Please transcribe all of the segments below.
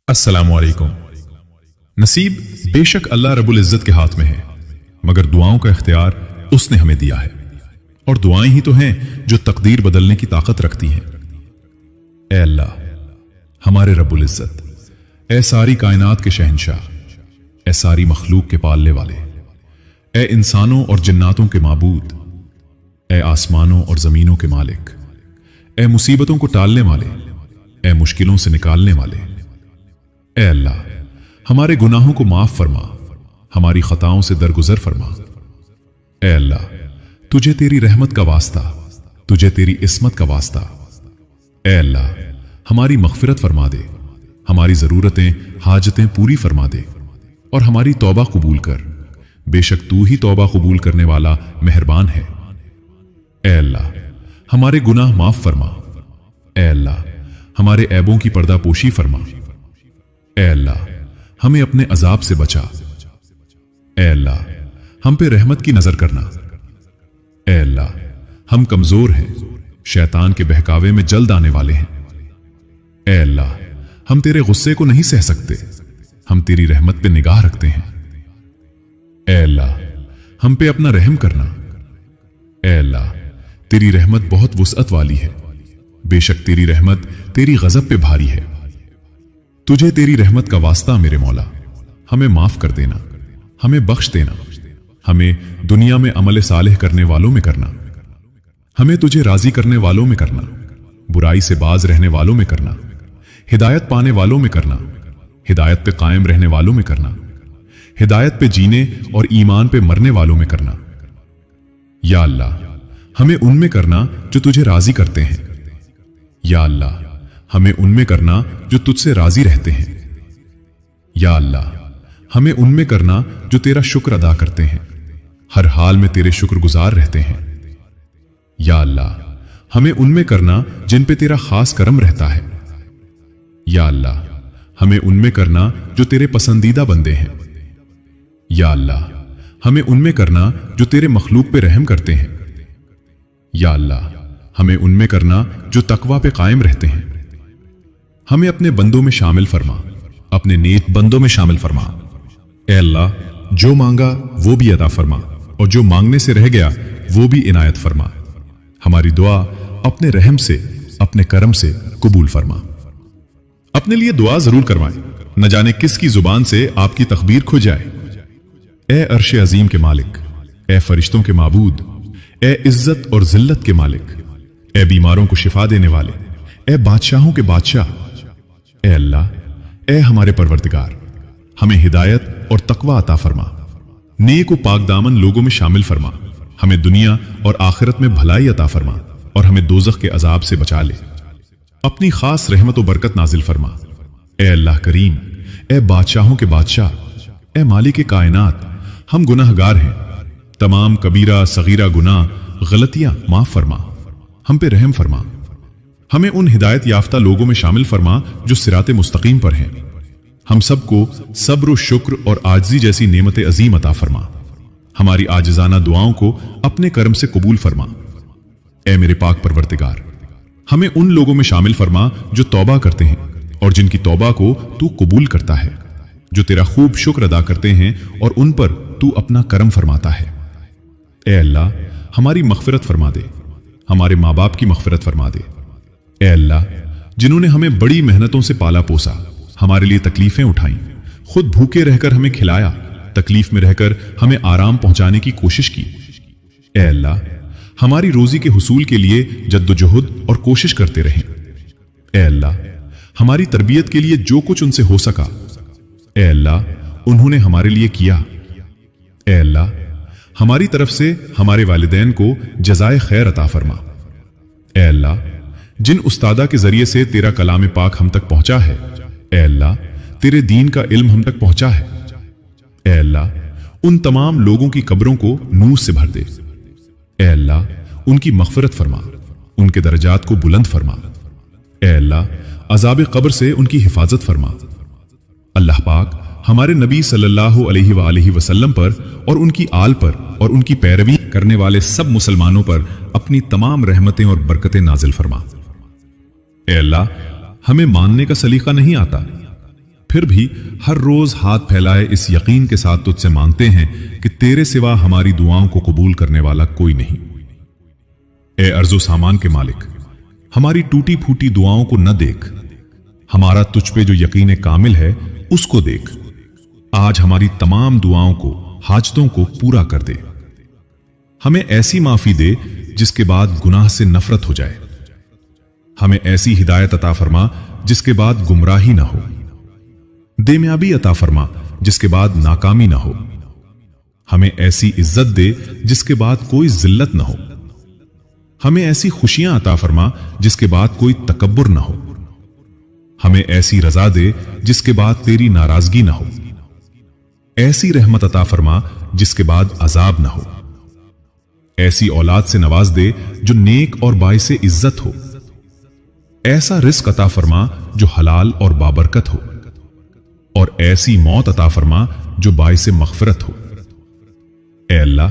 अस्सलामु अलैकुम। नसीब बेशक अल्लाह रब्बुल इज्जत के हाथ में है, मगर दुआओं का इख्तियार उसने हमें दिया है, और दुआएं ही तो हैं जो तकदीर बदलने की ताकत रखती हैं। ए अल्लाह, हमारे रब्बुल इज्जत, ए सारी कायनात के शहंशाह, ए सारी मखलूक के पालने वाले, ए इंसानों और जिन्नातों के माबूद, ए आसमानों और जमीनों के मालिक, ए मुसीबतों को टालने वाले, ए मुश्किलों से निकालने वाले। ए अल्लाह, हमारे गुनाहों को माफ फरमा, हमारी खताओं से दरगुजर फरमा। ए अल्लाह, तुझे तेरी रहमत का वास्ता, तुझे तेरी इस्मत का वास्ता। ए अल्लाह, हमारी मगफिरत फरमा दे, हमारी जरूरतें हाजतें पूरी फरमा दे, और हमारी तौबा कबूल कर। बेशक तू ही तौबा कबूल करने वाला मेहरबान है। ए अल्लाह, हमारे गुनाह माफ फरमा। ए अल्लाह, हमारे ऐबों की पर्दापोशी फरमा। ए अल्लाह, हमें अपने अजाब से बचा। ए अल्लाह, हम पे रहमत की नजर करना। ए अल्लाह, हम कमजोर हैं, शैतान के बहकावे में जल्द आने वाले हैं। ए अल्लाह, हम तेरे गुस्से को नहीं सह सकते, हम तेरी रहमत पे निगाह रखते हैं। ए अल्लाह, हम पे अपना रहम करना। ए अल्लाह, तेरी रहमत बहुत वुसअत वाली है, बेशक तेरी रहमत तेरी गजब पे भारी है। तुझे तेरी रहमत का वास्ता मेरे मौला, हमें माफ कर देना, हमें बख्श देना, हमें दुनिया में अमल सालेह करने वालों में करना, हमें तुझे राजी करने वालों में करना, बुराई से बाज रहने वालों में करना, हिदायत पाने वालों में करना, हिदायत पे कायम रहने वालों में करना, हिदायत पे जीने और ईमान पे मरने वालों में करना। या अल्लाह, हमें उनमें करना जो तुझे राजी करते हैं। या अल्लाह, हमें उनमें करना जो तुझसे राजी रहते हैं। या अल्लाह, हमें उनमें करना जो तेरा शुक्र अदा करते हैं, हर हाल में तेरे शुक्रगुजार रहते हैं। या अल्लाह, हमें उनमें करना जिन पे तेरा खास करम रहता है। या अल्लाह, हमें उनमें करना जो तेरे पसंदीदा बंदे हैं। या अल्लाह, हमें उनमें करना जो तेरे मखलूक पे रहम करते हैं। या अल्लाह, हमें उनमें करना जो तकवा पे कायम रहते हैं। हमें अपने बंदों में शामिल फरमा, अपने नेक बंदों में शामिल फरमा। ए अल्लाह, जो मांगा वो भी अदा फरमा, और जो मांगने से रह गया वो भी इनायत फरमा। हमारी दुआ अपने रहम से, अपने करम से कबूल फरमा। अपने लिए दुआ जरूर करवाएं, न जाने किसकी जुबान से आपकी तकबीर खो जाए। ए अर्श अजीम के मालिक, ए फरिश्तों के माबूद, ए इज्जत और जिल्लत के मालिक, ए बीमारों को शिफा देने वाले, ए बादशाहों के बादशाह। ए अल्लाह, ए हमारे परवरदिगार, हमें हिदायत और तकवा अता फरमा, नेक व पाक दामन लोगों में शामिल फरमा, हमें दुनिया और आखिरत में भलाई अता फरमा, और हमें दोजख के अजाब से बचा ले। अपनी खास रहमत व बरकत नाजिल फरमा। ए अल्लाह करीम, ए बादशाहों के बादशाह, ए मालिक कायनात, हम गुनाहगार हैं, तमाम कबीरा सगीरा गुनाह गलतियां माफ फरमा, हम पे रहम फरमा, हमें उन हिदायत याफ्ता लोगों में शामिल फरमा जो सिराते मुस्तकीम पर हैं। हम सबको सब्र व शुक्र और आजिज़ी जैसी नेमत अजीम अता फरमा। हमारी आजिज़ाना दुआओं को अपने कर्म से कबूल फरमा। ए मेरे पाक परवरदिगार, हमें उन लोगों में शामिल फरमा जो तौबा करते हैं और जिनकी तौबा को तू कबूल करता है, जो तेरा खूब शुक्र अदा करते हैं और उन पर तू अपना करम फरमाता है। ए अल्लाह, हमारी मगफिरत फरमा दे, हमारे माँ बाप की मगफिरत फरमा दे। ए अल्लाह, जिन्होंने हमें बड़ी मेहनतों से पाला पोसा, हमारे लिए तकलीफें उठाई, खुद भूखे रहकर हमें खिलाया, तकलीफ में रहकर हमें आराम पहुंचाने की कोशिश की। ए अल्लाह, हमारी रोजी के हुसूल के लिए जद्दोजहद और कोशिश करते रहें। ए अल्लाह, हमारी तरबियत के लिए जो कुछ उनसे हो सका, ए अल्लाह, उन्होंने हमारे लिए किया। ए अल्लाह, हमारी तरफ से हमारे वालिदैन को जज़ाए खैर अता फरमा। ए अल्लाह, जिन उस्तादा के जरिए से तेरा कलाम पाक हम तक पहुंचा है, ए अल्लाह, तेरे दीन का इल्म हम तक पहुंचा है, ए अल्लाह, उन तमाम लोगों की कब्रों को नूर से भर दे। ए अल्लाह, उनकी मगफिरत फरमा, उनके दर्जात को बुलंद फरमा। ए अल्लाह, अजाब कब्र से उनकी हिफाजत फरमा। अल्लाह पाक हमारे नबी सल्लल्लाहु अलैहि वसल्लम पर और उनकी आल पर और उनकी पैरवी करने वाले सब मुसलमानों पर अपनी तमाम रहमतें और बरकतें नाजिल फरमा। ए अल्लाह, हमें मानने का सलीका नहीं आता, پھر بھی ہر روز ہاتھ پھیلائے اس یقین کے ساتھ تجھ سے مانگتے ہیں کہ تیرے سوا ہماری دعاؤں کو قبول کرنے والا کوئی نہیں۔ اے ارض و سامان کے مالک، ہماری ٹوٹی پھوٹی دعاؤں کو نہ دیکھ، ہمارا تجھ پہ جو یقین کامل ہے اس کو دیکھ۔ آج ہماری تمام دعاؤں کو، حاجتوں کو پورا کر دے۔ ہمیں ایسی معافی دے جس کے بعد گناہ سے نفرت ہو جائے۔ ہمیں ایسی ہدایت عطا فرما جس کے بعد گمراہی نہ ہو۔ دیمیابی عطا فرما جس کے بعد ناکامی نہ ہو۔ ہمیں ایسی عزت دے جس کے بعد کوئی ذلت نہ ہو۔ ہمیں ایسی خوشیاں عطا فرما جس کے بعد کوئی تکبر نہ ہو۔ ہمیں ایسی رضا دے جس کے بعد تیری ناراضگی نہ ہو۔ ایسی رحمت عطا فرما جس کے بعد عذاب نہ ہو۔ ایسی اولاد سے نواز دے جو نیک اور باعث عزت ہو۔ ایسا رزق عطا فرما جو حلال اور بابرکت ہو، اور ایسی موت عطا فرما جو باعث مغفرت ہو۔ اے اللہ،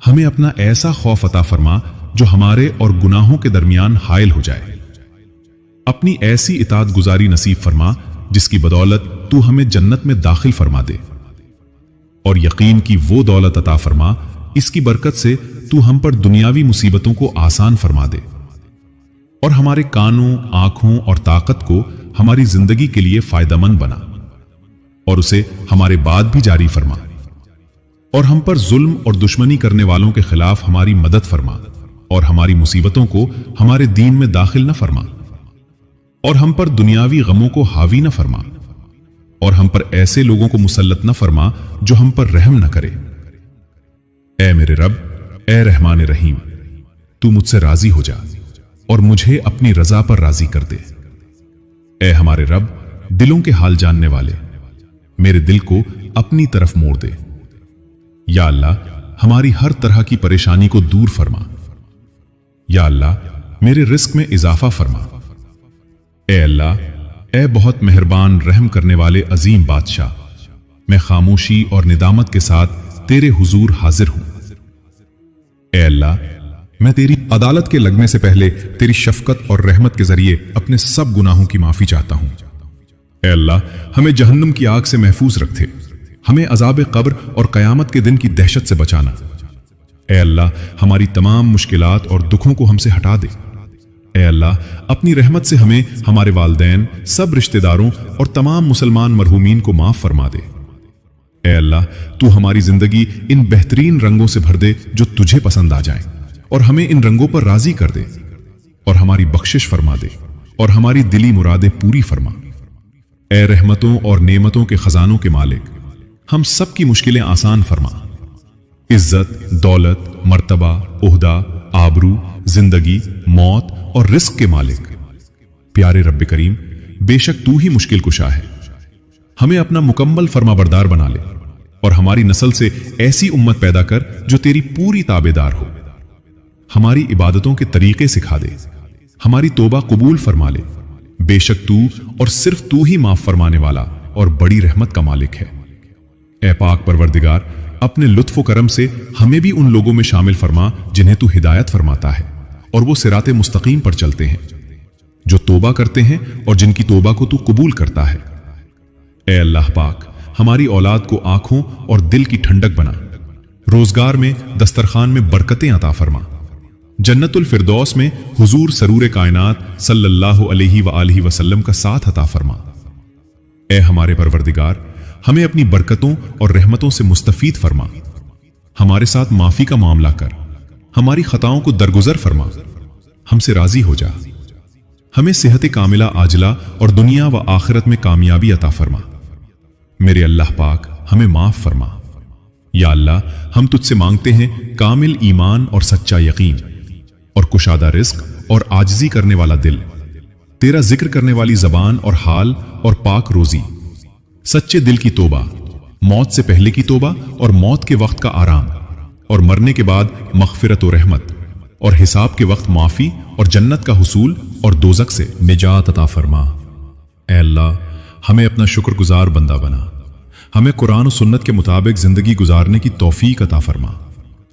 ہمیں اپنا ایسا خوف عطا فرما جو ہمارے اور گناہوں کے درمیان حائل ہو جائے۔ اپنی ایسی اطاعت گزاری نصیب فرما جس کی بدولت تو ہمیں جنت میں داخل فرما دے، اور یقین کی وہ دولت عطا فرما اس کی برکت سے تو ہم پر دنیاوی مصیبتوں کو آسان فرما دے، اور ہمارے کانوں، آنکھوں اور طاقت کو ہماری زندگی کے لیے فائدہ مند بنا، اور اسے ہمارے بعد بھی جاری فرما، اور ہم پر ظلم اور دشمنی کرنے والوں کے خلاف ہماری مدد فرما، اور ہماری مصیبتوں کو ہمارے دین میں داخل نہ فرما، اور ہم پر دنیاوی غموں کو حاوی نہ فرما، اور ہم پر ایسے لوگوں کو مسلط نہ فرما جو ہم پر رحم نہ کرے۔ اے میرے رب، اے رحمان رحیم، تو مجھ سے راضی ہو جا اور مجھے اپنی رضا پر راضی کر دے۔ اے ہمارے رب، دلوں کے حال جاننے والے، میرے دل کو اپنی طرف موڑ دے۔ یا اللہ، ہماری ہر طرح کی پریشانی کو دور فرما۔ یا اللہ، میرے رزق میں اضافہ فرما۔ اے اللہ، اے بہت مہربان رحم کرنے والے عظیم بادشاہ، میں خاموشی اور ندامت کے ساتھ تیرے حضور حاضر ہوں۔ اے اللہ، میں تیری عدالت کے لگنے سے پہلے تیری شفقت اور رحمت کے ذریعے اپنے سب گناہوں کی معافی چاہتا ہوں۔ اے اللہ، ہمیں جہنم کی آگ سے محفوظ رکھے، ہمیں عذاب قبر اور قیامت کے دن کی دہشت سے بچانا۔ اے اللہ، ہماری تمام مشکلات اور دکھوں کو ہم سے ہٹا دے۔ اے اللہ، اپنی رحمت سے ہمیں، ہمارے والدین، سب رشتہ داروں اور تمام مسلمان مرحومین کو معاف فرما دے۔ اے اللہ، تو ہماری زندگی ان بہترین رنگوں سے بھر دے جو تجھے پسند آ جائیں، اور ہمیں ان رنگوں پر راضی کر دے، اور ہماری بخشش فرما دے، اور ہماری دلی مرادیں پوری فرما۔ اے رحمتوں اور نعمتوں کے خزانوں کے مالک، ہم سب کی مشکلیں آسان فرما۔ عزت، دولت، مرتبہ، عہدہ، آبرو، زندگی، موت اور رزق کے مالک، پیارے رب کریم، بے شک تو ہی مشکل کشا ہے۔ ہمیں اپنا مکمل فرما بردار بنا لے، اور ہماری نسل سے ایسی امت پیدا کر جو تیری پوری تابعدار ہو۔ ہماری عبادتوں کے طریقے سکھا دے، ہماری توبہ قبول فرما لے۔ بے شک تو اور صرف تو ہی معاف فرمانے والا اور بڑی رحمت کا مالک ہے۔ اے پاک پروردگار، اپنے لطف و کرم سے ہمیں بھی ان لوگوں میں شامل فرما جنہیں تو ہدایت فرماتا ہے، اور وہ صراط مستقیم پر چلتے ہیں، جو توبہ کرتے ہیں اور جن کی توبہ کو تو قبول کرتا ہے۔ اے اللہ پاک، ہماری اولاد کو آنکھوں اور دل کی ٹھنڈک بنا، روزگار میں، دسترخوان میں برکتیں عطا فرما، جنت الفردوس میں حضور سرور کائنات صلی اللہ علیہ وآلہ وسلم کا ساتھ عطا فرما۔ اے ہمارے پروردگار، ہمیں اپنی برکتوں اور رحمتوں سے مستفید فرما، ہمارے ساتھ معافی کا معاملہ کر، ہماری خطاؤں کو درگزر فرما، ہم سے راضی ہو جا، ہمیں صحت کاملہ عاجلہ اور دنیا و آخرت میں کامیابی عطا فرما۔ میرے اللہ پاک، ہمیں معاف فرما۔ یا اللہ، ہم تجھ سے مانگتے ہیں کامل ایمان اور سچا یقین، اور کشادہ رزق اور عاجزی کرنے والا دل، تیرا ذکر کرنے والی زبان اور حال اور پاک روزی، سچے دل کی توبہ، موت سے پہلے کی توبہ اور موت کے وقت کا آرام، اور مرنے کے بعد مغفرت و رحمت، اور حساب کے وقت معافی اور جنت کا حصول اور دوزخ سے نجات عطا فرما۔ اے اللہ، ہمیں اپنا شکر گزار بندہ بنا، ہمیں قرآن و سنت کے مطابق زندگی گزارنے کی توفیق عطا فرما،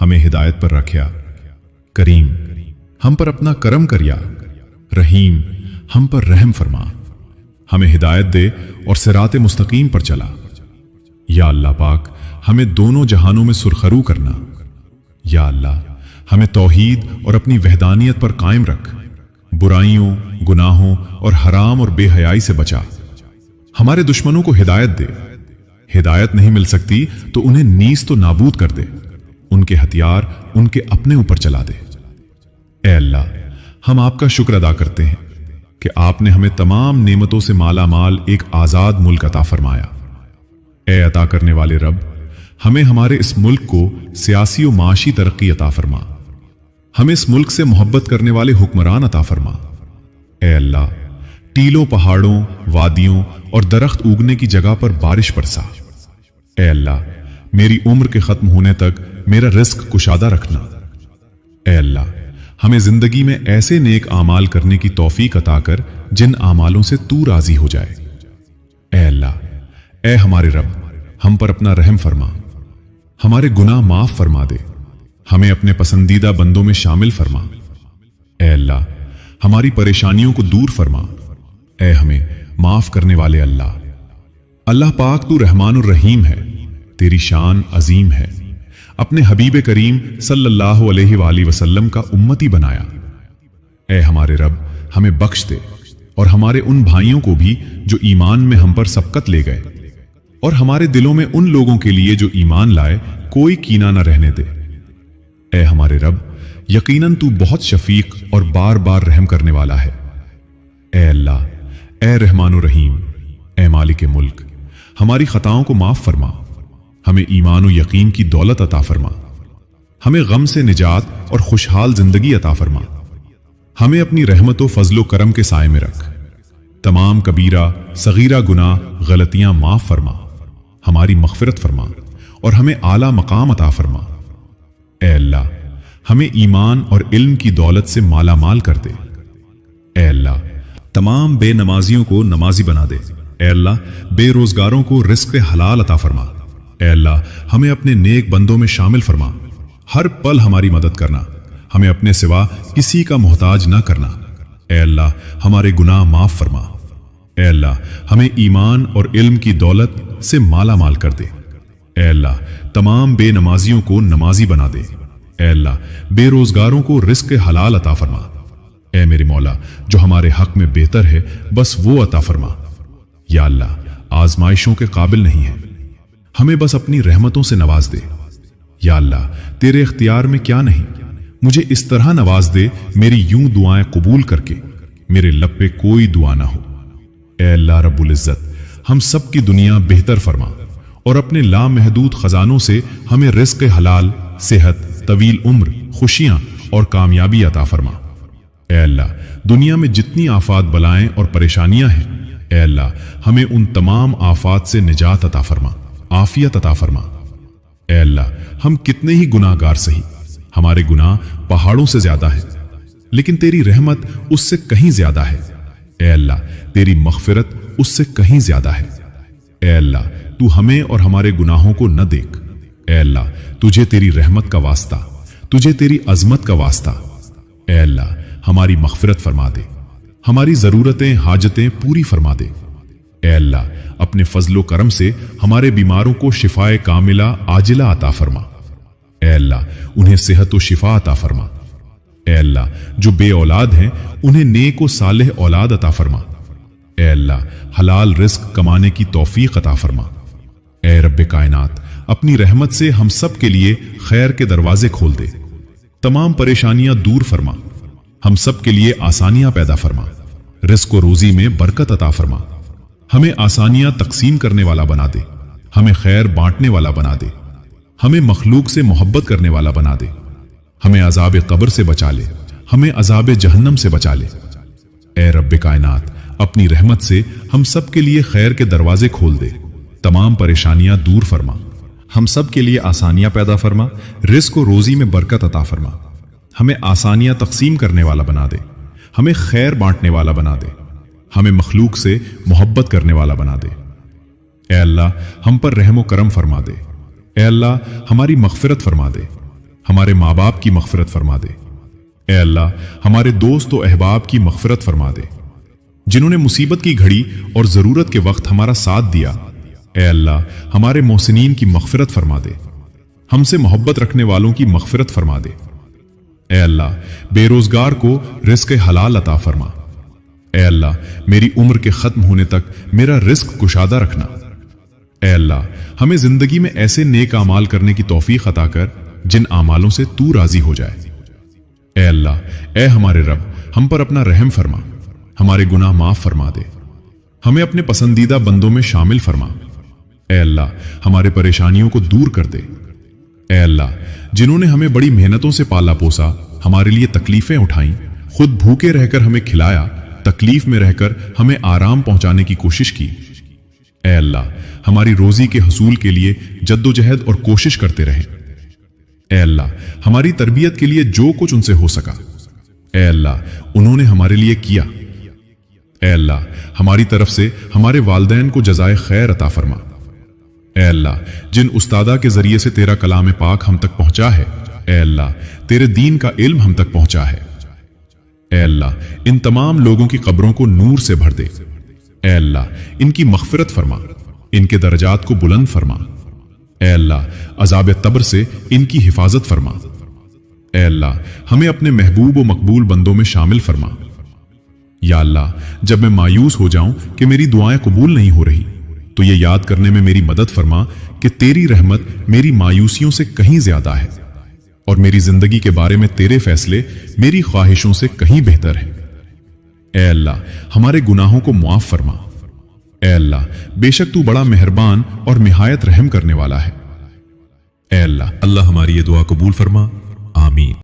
ہمیں ہدایت پر رکھیا۔ کریم، ہم پر اپنا کرم کریا۔ رحیم، ہم پر رحم فرما۔ हमें हिदायत दे और सिरात मुस्तकीम पर चला। या अल्लाह पाक, हमें दोनों जहानों में सुरखरू करना। या अल्लाह, हमें तौहीद और अपनी वहदानियत पर कायम रख। बुराइयों, गुनाहों और हराम और बेहयाई से बचा। हमारे दुश्मनों को हिदायत दे। हिदायत नहीं मिल सकती तो उन्हें नीस तो नाबूद कर दे। उनके हथियार उनके अपने ऊपर चला दे। ए अल्लाह, हम आपका शुक्र अदा करते हैं कि आपने हमें तमाम नेमतों से माला माल एक आजाद मुल्क अता फरमाया। ए अता करने वाले रब, हमें हमारे इस मुल्क को सियासी और माशी तरक्की अता फरमा। हमें इस मुल्क से मोहब्बत करने वाले हुक्मरान अता फरमा। ए अल्लाह, टीलों, पहाड़ों, वादियों और दरख्त उगने की जगह पर बारिश बरसा। ए अल्लाह, मेरी उम्र के खत्म होने तक मेरा रिस्क कुशादा रखना। ए अल्लाह, हमें जिंदगी में ऐसे नेक आमाल करने की तौफीक अता कर जिन आमालों से तू राजी हो जाए। ए अल्लाह, ए हमारे रब, हम पर अपना रहम फरमा। हमारे गुनाह माफ फरमा दे। हमें अपने पसंदीदा बंदों में शामिल फरमा। ए अल्लाह, हमारी परेशानियों को दूर फरमा। ए हमें माफ करने वाले अल्लाह। अल्लाह पाक, तू रहमान और रहीम है, तेरी शान अजीम है। अपने हबीब करीम सल्लल्लाहु अलैहि वसल्लम का उम्मती बनाया। ए हमारे रब, हमें बख्श दे और हमारे उन भाइयों को भी जो ईमान में हम पर सबकत ले गए, और हमारे दिलों में उन लोगों के लिए जो ईमान लाए कोई कीना न रहने दे। ए हमारे रब, यकीनन तू बहुत शफीक और बार बार रहम करने वाला है। ए अल्लाह, ए रहमान रहीम, ए मालिक मुल्क, हमारी खताओं को माफ फरमा। हमें ईमान और यकीन की दौलत अता फरमा। हमें गम से निजात और खुशहाल जिंदगी अता फरमा। हमें अपनी रहमत व फजलो करम के साए में रख। तमाम कबीरा सगीरा गुनाह गलतियां माफ फरमा। हमारी मगफिरत फरमा और हमें आला मकाम अता फरमा। ए अल्लाह, हमें ईमान और इल्म की दौलत से माला माल कर दे। ए अल्लाह, तमाम बेनमाजियों को नमाजी बना दे। ए अल्लाह, बेरोजगारों को रिस्क हलाल अता फरमा। ए अल्लाह, हमें अपने नेक बंदों में शामिल फरमा। हर पल हमारी मदद करना। हमें अपने सिवा किसी का मोहताज ना करना। ए अल्लाह, हमारे गुनाह माफ फरमा। ए अल्लाह, हमें ईमान और इल्म की दौलत से माला माल कर दे। ए अल्लाह, तमाम बेनमाजियों को नमाजी बना दे। ए अल्लाह, बेरोजगारों को रिस्क हलाल अता फरमा। ए मेरे मौला, जो हमारे हक में बेहतर है बस वो अता फरमा। या अल्लाह, आजमाइशों के काबिल नहीं है, हमें बस अपनी रहमतों से नवाज दे। या अल्लाह, तेरे इख्तियार में क्या नहीं, मुझे इस तरह नवाज दे मेरी यूं दुआएं कबूल करके मेरे लब पे कोई दुआ ना हो। ए अल्लाह रब्बुल इज्जत, हम सब की दुनिया बेहतर फरमा और अपने लामहदूद खजानों से हमें रिस्क हलाल, सेहत, तवील उम्र, खुशियां और कामयाबी अता फरमा। ए अल्लाह, दुनिया में जितनी आफात, बलाएं और परेशानियां हैं, ए अल्लाह, हमें उन तमाम आफात से निजात अता फरमा, आफियत अता फरमा। ए अल्लाह, हम कितने ही गुनाहगार सही, हमारे गुनाह पहाड़ों से ज्यादा है, लेकिन तेरी रहमत उससे कहीं ज्यादा है। ए अल्लाह, तेरी मगफिरत उससे कहीं ज्यादा है। ए अल्लाह, तू हमें और हमारे गुनाहों को न देख। ए अल्लाह, तुझे तेरी रहमत का वास्ता, तुझे तेरी अजमत का वास्ता। ए अल्लाह, हमारी मगफिरत फरमा दे, हमारी जरूरतें, हाजतें पूरी फरमा दे। ए अल्लाह, अपने फजलो करम से हमारे बीमारों को शिफाए कामिला आजिला अता फरमा। ए अल्लाह, उन्हें सेहत व शिफा अता फरमा। ए अल्लाह, जो बे औलाद हैं उन्हें नेक व सालेह औलाद अता फरमा। ए अल्लाह, हलाल रिस्क कमाने की तौफीक अता फरमा। ए रब्बे कायनात, अपनी रहमत से हम सब के लिए खैर के दरवाजे खोल दे। तमाम परेशानियां दूर फरमा। हम सब के लिए आसानियां पैदा फरमा। रिस्क व रोजी में बरकत अता फरमा। हमें आसानियां तकसीम करने वाला बना दे। हमें खैर बांटने वाला बना दे। हमें मखलूक से मोहब्बत करने वाला बना दे। हमें अजाब कब्र से बचा ले। हमें अजाब जहन्नम से बचा ले। ए रब्बे कायनात, अपनी रहमत से हम सब के लिए खैर के दरवाजे खोल दे। तमाम परेशानियां दूर फरमा। हम सब के लिए आसानियां पैदा फरमा। रिस्क और रोजी में बरकत अता फरमा। हमें आसानियां तकसीम करने वाला बना दे। हमें खैर बांटने वाला बना दे। हमें मखलूक से मोहब्बत करने वाला बना दे। ए अल्लाह, हम पर रहम व करम फरमा दे। ए अल्लाह, हमारी मगफिरत फरमा दे। हमारे माँ बाप की मगफिरत फरमा दे। ए अल्लाह, हमारे दोस्त व अहबाब की मगफिरत फरमा दे। जिन्होंने मुसीबत की घड़ी और जरूरत के वक्त हमारा साथ दिया। ए अल्लाह, हमारे मोहसिनीन की मग़फ़िरत फरमा दे, हमसे मोहब्बत रखने वालों की मग़फ़िरत फरमा दे। ए अल्लाह, बेरोजगार को रिस्क हलाल अता फरमा। ए अल्लाह, मेरी उम्र के खत्म होने तक मेरा रिस्क कुशादा रखना। ए अल्लाह, हमें जिंदगी में ऐसे नेक आमाल करने की तौफीक अता कर जिन आमालों से तू राजी हो जाए। ए अल्लाह, ए हमारे रब, हम पर अपना रहम फरमा, हमारे गुनाह माफ फरमा दे, हमें अपने पसंदीदा बंदों में शामिल फरमा। ए अल्लाह, हमारे परेशानियों को दूर कर दे। ए अल्लाह, जिन्होंने हमें बड़ी मेहनतों से पाला पोसा, हमारे लिए तकलीफें उठाई, खुद भूखे रहकर हमें खिलाया, तकलीफ में रहकर हमें आराम पहुंचाने की कोशिश की। ए अल्लाह, हमारी रोजी के हसूल के लिए जद्दोजहद और कोशिश करते रहे। ए अल्लाह, हमारी तरबियत के लिए जो कुछ उनसे हो सका, ए अल्लाह, उन्होंने हमारे लिए किया। ए अल्लाह, हमारी तरफ से हमारे वालिदैन को जज़ाए खैर अता फरमा। ए अल्लाह, जिन उस्तादा के जरिए से तेरा कलाम पाक हम तक पहुंचा है, ए अल्लाह, तेरे दीन का इल्म हम तक पहुंचा है, ए अल्लाह, इन तमाम लोगों की कब्रों को नूर से भर दे। ए अल्लाह, इनकी मग़फ़िरत फरमा, इनके दर्जात को बुलंद फरमा। ए अल्लाह, अज़ाब तब्र से इनकी हिफाजत फरमा। ए अल्लाह, हमें अपने महबूब व मकबूल बंदों में शामिल फरमा। या अल्लाह, जब मैं मायूस हो जाऊं कि मेरी दुआएं कबूल नहीं हो रही, तो ये याद करने में मेरी मदद फरमा कि तेरी रहमत मेरी मायूसियों से कहीं ज्यादा है और मेरी जिंदगी के बारे में तेरे फैसले मेरी ख्वाहिशों से कहीं बेहतर है। ए अल्लाह, हमारे गुनाहों को मुआफ फरमा। ए अल्लाह, बेशक तू बड़ा मेहरबान और निहायत रहम करने वाला है। ए अल्लाह, अल्लाह हमारी ये दुआ कबूल फरमा। आमीन।